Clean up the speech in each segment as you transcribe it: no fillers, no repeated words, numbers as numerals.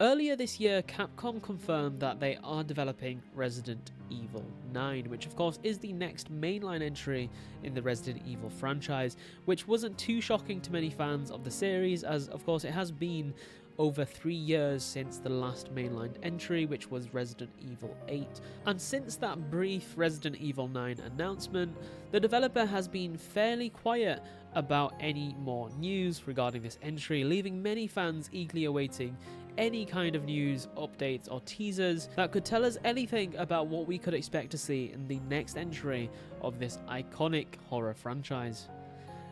Earlier this year, Capcom confirmed that they are developing Resident Evil 9, which of course is the next mainline entry in the Resident Evil franchise, which wasn't too shocking to many fans of the series, as of course it has been over 3 years since the last mainline entry, which was Resident Evil 8. And since that brief Resident Evil 9 announcement, the developer has been fairly quiet about any more news regarding this entry, leaving many fans eagerly awaiting any kind of news, updates or teasers that could tell us anything about what we could expect to see in the next entry of this iconic horror franchise.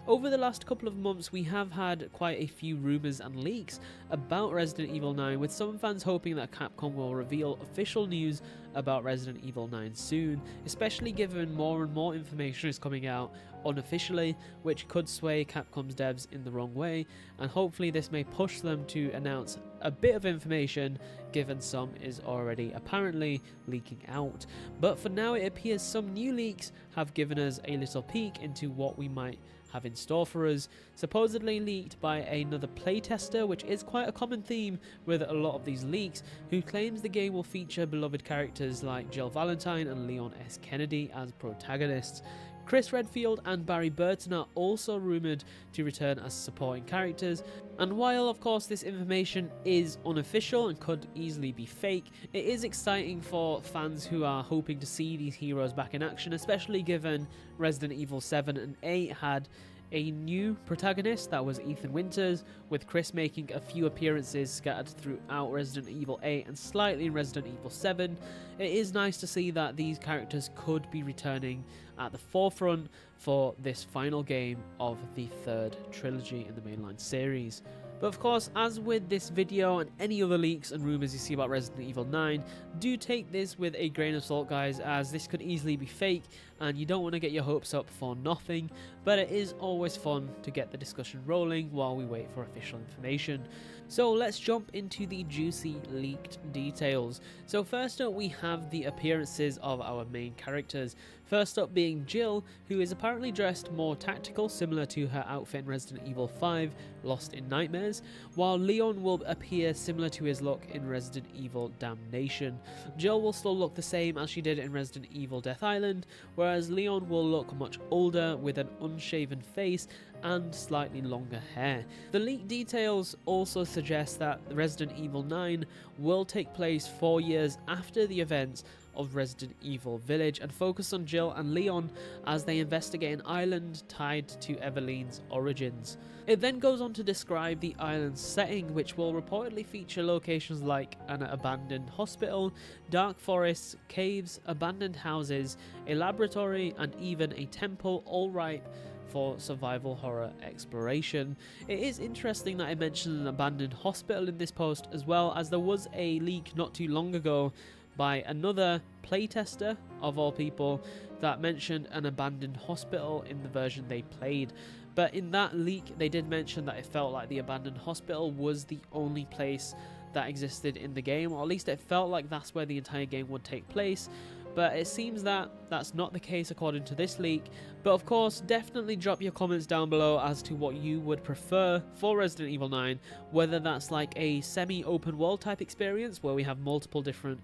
Over the last couple of months, we have had quite a few rumours and leaks about Resident Evil 9, with some fans hoping that Capcom will reveal official news about Resident Evil 9 soon, especially given more and more information is coming out unofficially, which could sway Capcom's devs in the wrong way, and hopefully this may push them to announce a bit of information, given some is already apparently leaking out. But for now, it appears some new leaks have given us a little peek into what we might have in store for us, supposedly leaked by another playtester, which is quite a common theme with a lot of these leaks, who claims the game will feature beloved characters like Jill Valentine and Leon S. Kennedy as protagonists. Chris Redfield and Barry Burton are also rumoured to return as supporting characters, and while of course this information is unofficial and could easily be fake, it is exciting for fans who are hoping to see these heroes back in action, especially given Resident Evil 7 and 8 had a new protagonist, that was Ethan Winters, with Chris making a few appearances scattered throughout Resident Evil 8 and slightly in Resident Evil 7. It is nice to see that these characters could be returning at the forefront for this final game of the third trilogy in the mainline series. But of course, as with this video and any other leaks and rumours you see about Resident Evil 9, do take this with a grain of salt, guys, as this could easily be fake and you don't want to get your hopes up for nothing, but it is always fun to get the discussion rolling while we wait for official information. So let's jump into the juicy leaked details. So first up, we have the appearances of our main characters. First up being Jill, who is apparently dressed more tactical, similar to her outfit in Resident Evil 5, Lost in Nightmares, while Leon will appear similar to his look in Resident Evil Damnation. Jill will still look the same as she did in Resident Evil Death Island, whereas Leon will look much older with an unshaven face and slightly longer hair. The leaked details also suggest that Resident Evil 9 will take place 4 years after the events of Resident Evil Village and focus on Jill and Leon as they investigate an island tied to Eveline's origins. It then goes on to describe the island's setting, which will reportedly feature locations like an abandoned hospital, dark forests, caves, abandoned houses, a laboratory, and even a temple, all ripe for survival horror exploration. It is interesting that I mentioned an abandoned hospital in this post, as well as there was a leak not too long ago by another playtester of all people that mentioned an abandoned hospital in the version they played. But in that leak they did mention that it felt like the abandoned hospital was the only place that existed in the game, or at least it felt like that's where the entire game would take place. But it seems that that's not the case according to this leak. But of course, definitely drop your comments down below as to what you would prefer for Resident Evil 9, whether that's like a semi-open world type experience where we have multiple different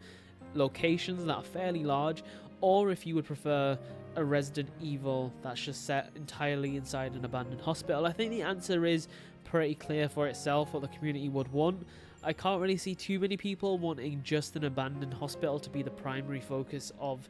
locations that are fairly large, or if you would prefer a Resident Evil that's just set entirely inside an abandoned hospital. I think the answer is pretty clear for itself what the community would want. I can't really see too many people wanting just an abandoned hospital to be the primary focus of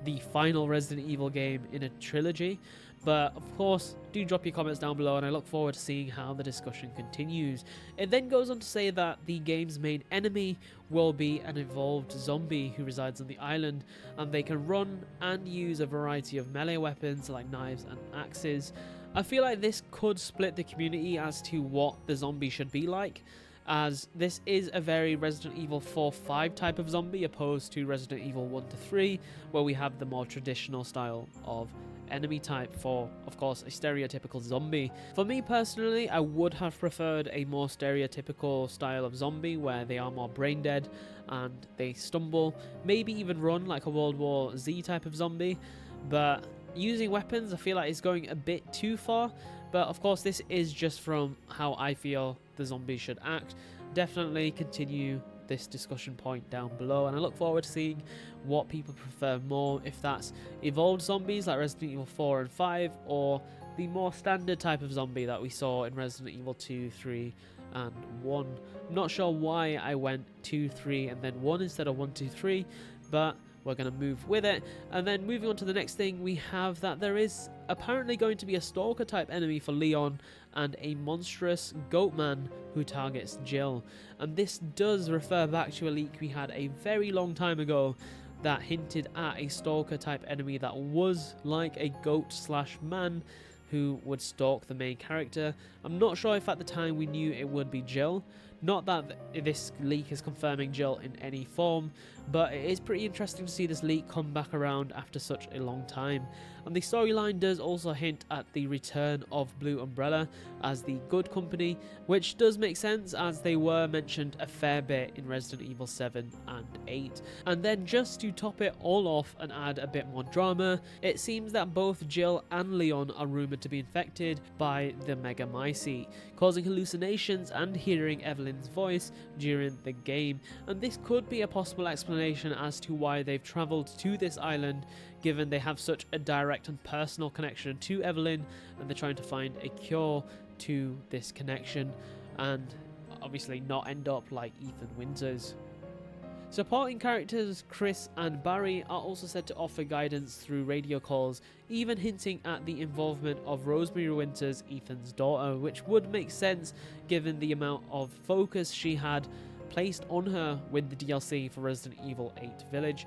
the final Resident Evil game in a trilogy. But of course, do drop your comments down below and I look forward to seeing how the discussion continues. It then goes on to say that the game's main enemy will be an evolved zombie who resides on the island, and they can run and use a variety of melee weapons like knives and axes. I feel like this could split the community as to what the zombie should be like, as this is a very Resident Evil 4-5 type of zombie opposed to Resident Evil 1-3, where we have the more traditional style of enemy type for, of course, a stereotypical zombie. For me personally, I would have preferred a more stereotypical style of zombie where they are more brain dead and they stumble, maybe even run like a World War Z type of zombie, but using weapons I feel like it's going a bit too far. But of course this is just from how I feel the zombies should act. Definitely continue this discussion point down below, and I look forward to seeing what people prefer more, if that's evolved zombies like Resident Evil 4 and 5, or the more standard type of zombie that we saw in Resident Evil 2, 3 and 1. I'm not sure why I went 2, 3 and then 1 instead of 1, 2, 3, but we're going to move with it. And then moving on to the next thing, we have that there is apparently going to be a Stalker type enemy for Leon and a monstrous goat man who targets Jill. And this does refer back to a leak we had a very long time ago that hinted at a Stalker type enemy that was like a goat slash man who would stalk the main character. I'm not sure if at the time we knew it would be Jill. Not that this leak is confirming Jill in any form, but it is pretty interesting to see this leak come back around after such a long time. And the storyline does also hint at the return of Blue Umbrella as the good company, which does make sense as they were mentioned a fair bit in Resident Evil 7 and 8. And then just to top it all off and add a bit more drama, it seems that both Jill and Leon are rumoured to be infected by the Megamycete, causing hallucinations and hearing Evelyn's voice during the game. And this could be a possible explanation as to why they've travelled to this island, given they have such a direct and personal connection to Evelyn, and they're trying to find a cure to this connection and obviously not end up like Ethan Winters. Supporting characters Chris and Barry are also said to offer guidance through radio calls, even hinting at the involvement of Rosemary Winters, Ethan's daughter, which would make sense given the amount of focus she had placed on her with the DLC for Resident Evil 8 Village.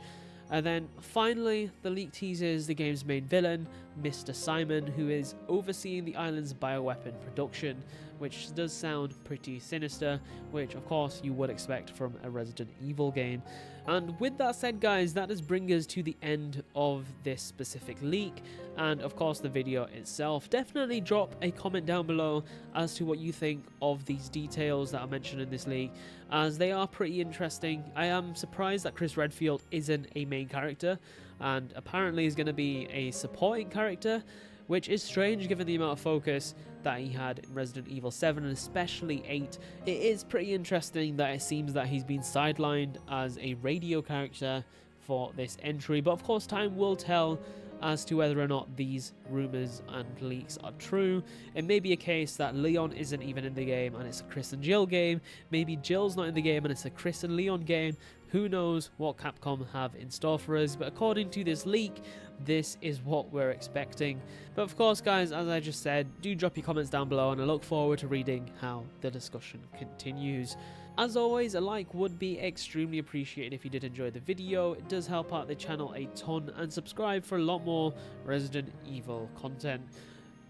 And then finally, the leak teases the game's main villain, Mr. Simon, who is overseeing the island's bioweapon production, which does sound pretty sinister, which of course you would expect from a Resident Evil game. And with that said, guys, that does bring us to the end of this specific leak, and of course the video itself. Definitely drop a comment down below as to what you think of these details that are mentioned in this leak, as they are pretty interesting. I am surprised that Chris Redfield isn't a main character, and apparently is going to be a supporting character, which is strange given the amount of focus that he had in Resident Evil 7 and especially 8. It is pretty interesting that it seems that he's been sidelined as a radio character for this entry, but of course time will tell as to whether or not these rumours and leaks are true. It may be a case that Leon isn't even in the game and it's a Chris and Jill game. Maybe Jill's not in the game and it's a Chris and Leon game. Who knows what Capcom have in store for us, but according to this leak, this is what we're expecting. But of course, guys, as I just said, do drop your comments down below and I look forward to reading how the discussion continues. As always, a like would be extremely appreciated if you did enjoy the video. It does help out the channel a ton, and subscribe for a lot more Resident Evil content.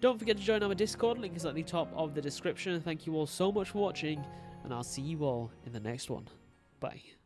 Don't forget to join our Discord, link is at the top of the description. Thank you all so much for watching, and I'll see you all in the next one. Bye.